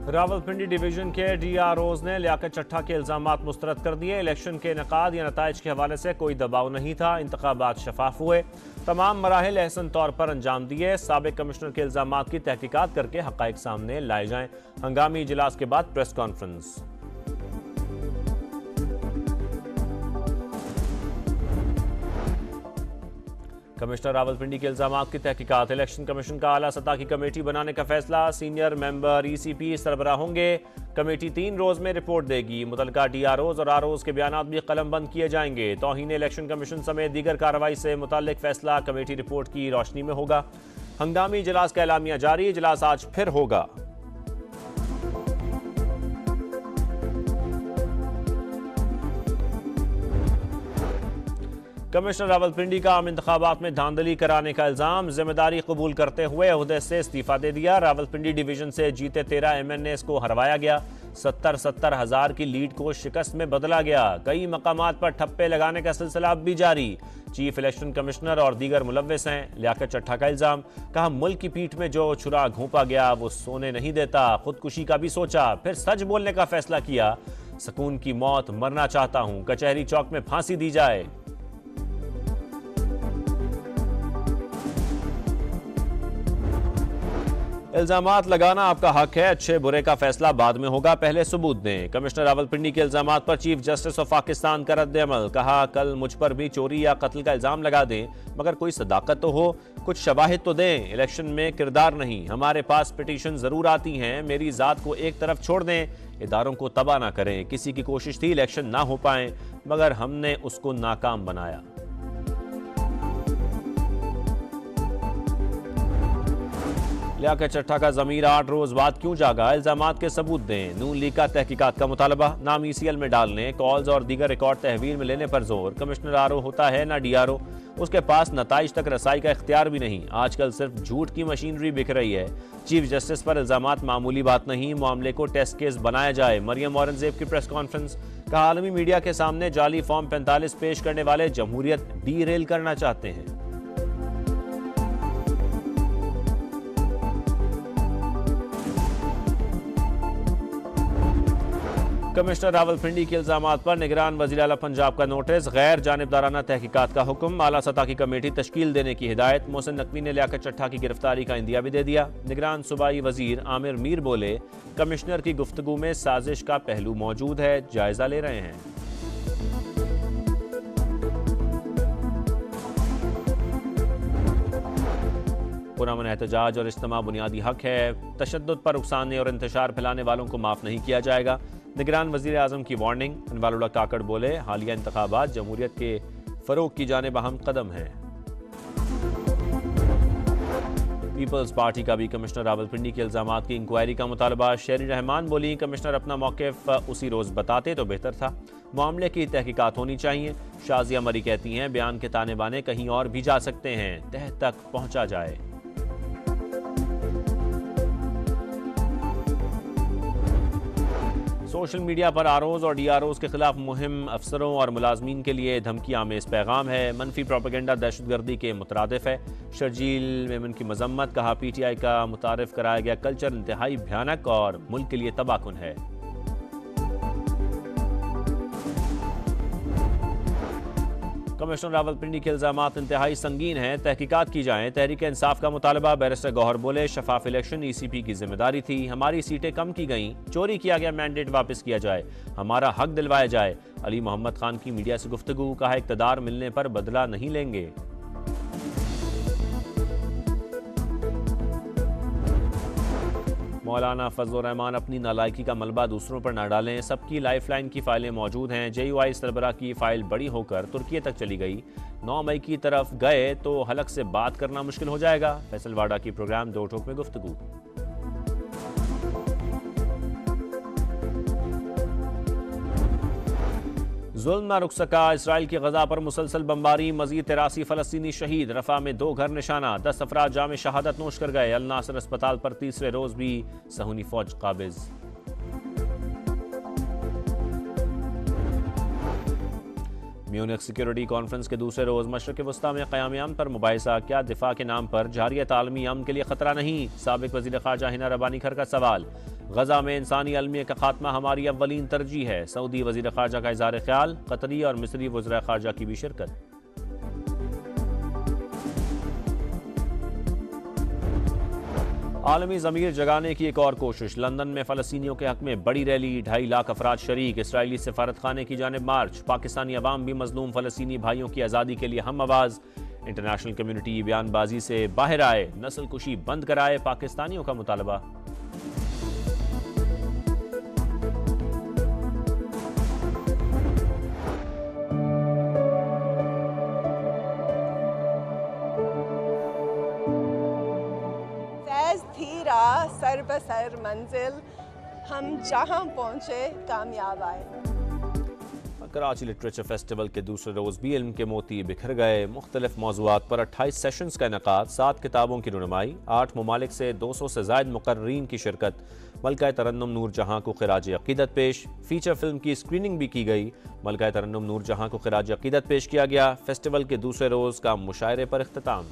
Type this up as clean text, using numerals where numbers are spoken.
Rawalpindi division के DROs ने लियाकत चट्टा के इल्जामात मुस्तरद कर दिए। इलेक्शन के इनेकाद या नताइज के हवाले से कोई दबाव नहीं था। इंतखाबात शफाफ हुए, तमाम मराहिल एहसन तौर पर अंजाम दिए। साबिक कमिश्नर के इल्जामात की तहकीकात करके हकाइक सामने लाए जाएं। हंगामी इजलास के बाद प्रेस कॉन्फ्रेंस। कमिश्नर रावलपिंडी के इल्जामात की तहकीकात। इलेक्शन कमीशन का आला सतह की कमेटी बनाने का फैसला। सीनियर मेंबर ECP सरबराह होंगे। कमेटी 3 रोज में रिपोर्ट देगी। मुतलका DROs और ROs के बयान भी कलमबंद किए जाएंगे। तौहीन इलेक्शन कमीशन समेत दीगर कार्रवाई से मुताल्लिक फैसला कमेटी रिपोर्ट की रोशनी में होगा। हंगामी इजलास का एलामिया जारी। इजलास आज फिर होगा। कमिश्नर रावलपिंडी का आम इंतखाबात में धांधली कराने का इल्जाम। जिम्मेदारी कबूल करते हुए ओहदे से इस्तीफा दे दिया। रावलपिंडी डिवीजन से जीते 13 MNAs को हरवाया गया। 70 हज़ार की लीड को शिकस्त में बदला गया। कई मकामात पर ठप्पे लगाने का सिलसिला अब भी जारी। चीफ इलेक्शन कमिश्नर और दीगर मुलव्विस हैं। लियाकत चट्टा का इल्जाम। कहा, मुल्क की पीठ में जो छुरा घोंपा गया वो सोने नहीं देता। खुदकुशी का भी सोचा, फिर सच बोलने का फैसला किया। सुकून की मौत मरना चाहता हूं, कचहरी चौक में फांसी दी जाए। इल्जामात लगाना आपका हक है, अच्छे बुरे का फैसला बाद में होगा, पहले सबूत दें। कमिश्नर रावलपिंडी के इल्जामात पर चीफ जस्टिस ऑफ पाकिस्तान का रद्द-ए-अमल। कहा, कल मुझ पर भी चोरी या कत्ल का इल्जाम लगा दें, मगर कोई सदाकत तो हो, कुछ शवाहिद तो दें। इलेक्शन में किरदार नहीं, हमारे पास पिटीशन जरूर आती हैं। मेरी जात को एक तरफ छोड़ दें, इदारों को तबाह ना करें। किसी की कोशिश थी इलेक्शन ना हो पाए, मगर हमने उसको नाकाम बनाया। लियाकत चट्टा का ज़मीर 8 रोज बाद क्यों जागा, इल्जामात के सबूत दें। नून लीग का तहकीकात का मुतालबा। नाम ECL में डालने, कॉल्स और दीगर रिकॉर्ड तहवील में लेने पर जोर। कमिश्नर RO होता है ना DRO, उसके पास नताइज तक रसाई का इख्तियार भी नहीं। आजकल सिर्फ झूठ की मशीनरी बिक रही है। चीफ जस्टिस पर इल्जामात मामूली बात नहीं, मामले को टेस्ट केस बनाया जाए। मरियम औरंगजेब की प्रेस कॉन्फ्रेंस। कहा, आलमी मीडिया के सामने जाली फॉर्म 45 पेश करने वाले जमहूरियत डीरेल करना चाहते हैं। कमिश्नर रावलपिंडी के इल्जामात पर निगरान वज़ीर आला पंजाब का नोटिस। गैर जानिबदाराना तहकीकात का हुक्म। आला सतह की कमेटी तश्कील देने की हिदायत। मोहसिन नकवी ने लियाकत चट्टा की गिरफ्तारी का इंदिया भी दे दिया। निगरान सूबाई वजीर आमिर मीर बोले, कमिश्नर की गुफ्तगू में साजिश का पहलू मौजूद है, जायजा ले रहे हैं। पुरअमन एहतजाज और इज्तिमा बुनियादी हक है। तशद्दुद पर उकसाने और इंतशार फैलाने वालों को माफ नहीं किया जाएगा। निगरान वज़ीर आज़म की वार्निंग। अनवारुल्लाह काकड़ बोले, हालिया इंतखाबात जमहूरियत के फरोग की जानिब अहम कदम है। पीपल्स पार्टी का भी कमिश्नर रावलपिंडी के इल्जामात की इंक्वायरी का मुतालबा। शेरी रहमान बोली, कमिश्नर अपना मौक़िफ़ उसी रोज़ बताते तो बेहतर था। मामले की तहकीकात होनी चाहिए। शाजिया मरी कहती हैं, बयान के ताने बाने कहीं और भी जा सकते हैं, तह तक पहुँचा जाए। सोशल मीडिया पर ROs और DROs के खिलाफ मुहिम अफसरों और मुलाजमीन के लिए धमकी आमेज पैगाम है। मनफी प्रोपेगेंडा दहशतगर्दी के मुतरादिफ है। शर्जील मेमन की मजम्मत। कहा, PTI का मुतारिफ कराया गया कल्चर इंतहाई भयानक और मुल्क के लिए तबाहकुन है। कमिश्नर रावलपिंडी के इल्जामात इंतहाई संगीन हैं, तहकीकात की जाएं। तहरीक इंसाफ का मुतालबा। बैरिस्टर गौहर बोले, शफाफ इलेक्शन ECP की जिम्मेदारी थी। हमारी सीटें कम की गईं, चोरी किया गया मैंडेट वापस किया जाए, हमारा हक दिलवाया जाए। अली मोहम्मद खान की मीडिया से गुफ्तगू। कहा, इक़्तिदार मिलने पर बदला नहीं लेंगे। मौलाना फजल रहमान, अपनी नालायकी का मलबा दूसरों पर न डालें। सबकी लाइफलाइन की फाइलें मौजूद हैं। JUI सरबराह की फाइल बड़ी होकर तुर्की तक चली गई। 9 मई की तरफ गए तो हलक से बात करना मुश्किल हो जाएगा। फैसल वाडा की प्रोग्राम दो टोक में गुफ्तगू। जुल्म न रुक सका, इसराइल की गजा पर मुसलसल बमबारी। मजीद 83 फलस्तीनी शहीद। रफा में 2 घर निशाना। 10 अफराद जाम शहादत नोश कर गए। अल नासर अस्पताल पर तीसरे रोज भी सहूनी फौज काबिज। म्यूनिख सिक्योरिटी कॉन्फ्रेंस के दूसरे रोज मशरक़ वस्ता में क़याम अमन पर मुबाहिसा, क्या दिफा के नाम पर जारियत आलमी अमन के लिए खतरा नहीं? साबिक़ वज़ीर ख़ारजा हिना रब्बानी खर का सवाल। गजा में इंसानी अलमिया का खात्मा हमारी अव्वलीन तरजीह है। सऊदी वज़ीर ख़ारजा का इज़हार ख्याल। कतरी और मिस्री वज़ीर ख़ारजा की भी शिरकत। आलमी ज़मीर जगाने की एक और कोशिश। लंदन में फ़लस्तीनियों के हक में बड़ी रैली, 2.5 लाख अफराद शरीक। इसराइली सफारत खाने की जानिब मार्च। पाकिस्तानी अवाम भी मजलूम फ़लस्तीनी भाइयों की आज़ादी के लिए हम आवाज़। इंटरनेशनल कम्युनिटी बयानबाजी से बाहर आए, नस्ल कुशी बंद कराए, पाकिस्तानियों का मुतालबा। धीरा सर बसर मंजिल, हम जहां पहुंचे कामयाब आए। कराची लिटरेचर फेस्टिवल के दूसरे रोज़ भी इल्म के मोती बिखर गए। मुख्तलिफ मौज़ूआत पर 28 सेशंस का इनेकाद, 7 किताबों की रुनमाई, 8 ममालिक से 200 से ज़ायद मुक़र्रीन की शिरकत। मलका तरन्नुम नूर जहाँ को ख़िराज अक़ीदत पेश। फ़ीचर फिल्म की स्क्रीनिंग भी की गई। मलका तरन्नुम नूर जहाँ को ख़िराज अक़ीदत पेश किया गया। फेस्टिवल के दूसरे रोज़ का मुशायरे पर इख्तिताम।